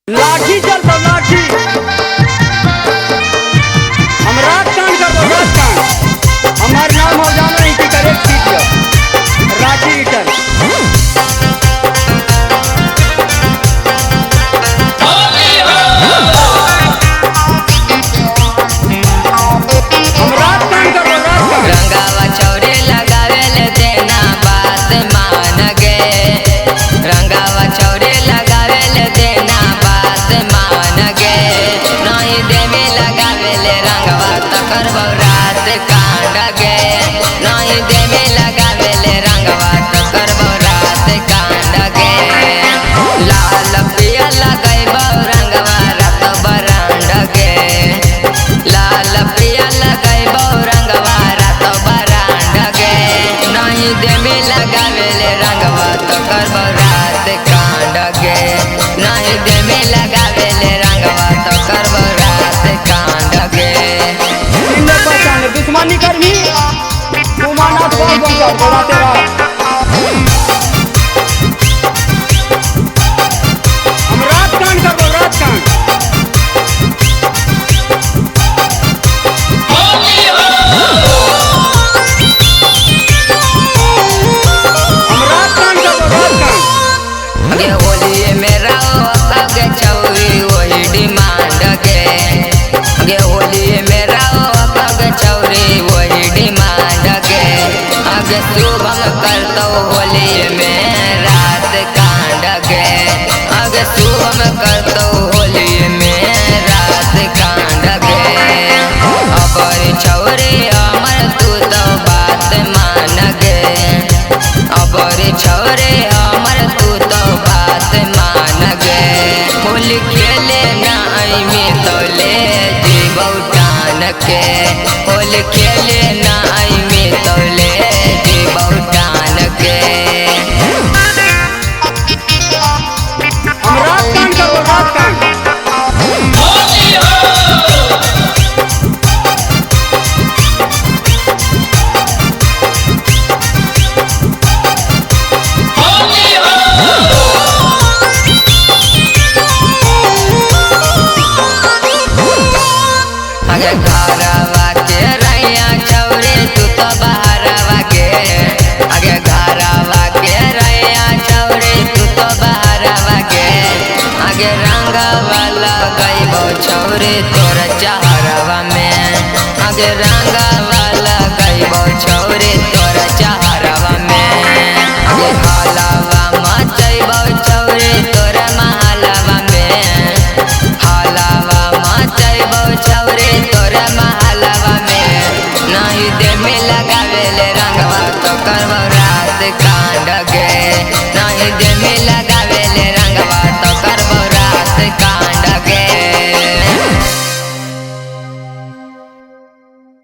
लाठी चल दो लाठी। हम रात कांड कर दो रात कांड। हमार नाम हो जाना इसी करे ठीक राठी इटर। हम रात कांड कर दो रात कांड। रंगावा चौरे लगावेले देना बात मान गे। रंगावा चौरे लगावेले देना बात मान गे। नहीं दे में लगावेले रंगवा तकर रात कांड गे। नहीं दे में लगावेले रंगवा तकर रात कांड गे। लाल पिया लगाइबो रंगवा रात बरांड गे। लाल पिया लगाइबो रंगवा रात बरांड गे। नहीं दे में लगावेले रंगवा तकर रात कांड गे। नहीं दे में लगावेले रंगवा तकर रात कांड गे। दुश्मनी करनी उमानाथ बहुत बंकर बोला तेरा। हम रात कांड कर दो रात कांड। हम रात कांड कर दो रात कांड। अगे होली मेरा अगे चौरी वही डिमांड गे। अगे होली मेरा अगे चौरी वही डिमांड गे। अगे शुभम करतो होली में रात कांड गे। अगे शुभम करतो होली में रात कांड गे। अबर चौरे अमर तू तो बात मान गे। अबर चौरे अमर तू तो बात मान गे। होली खेले नाई में तो ले जीवो टान के। होली खेले नाई में तो ले जीवो टान के। हम रात कांड कर दो रात कांड। अगे घरवा के रैया चौरे तू तो बहरवा के। अगे घरवा के रैया चौरे तू तो बहरवा के। अगे रंगवा लगाइबो चौरे तोर चहरवा में। अगे रंगवा लगाइबो चौरे तोर चहरवा में। अगे हलवा मचैबो चौरे तोर महलवा में। हलवा मचैबो चौरे तोर महलवा में। नहीं दे में लगावेले रंगवा तो करबो रात।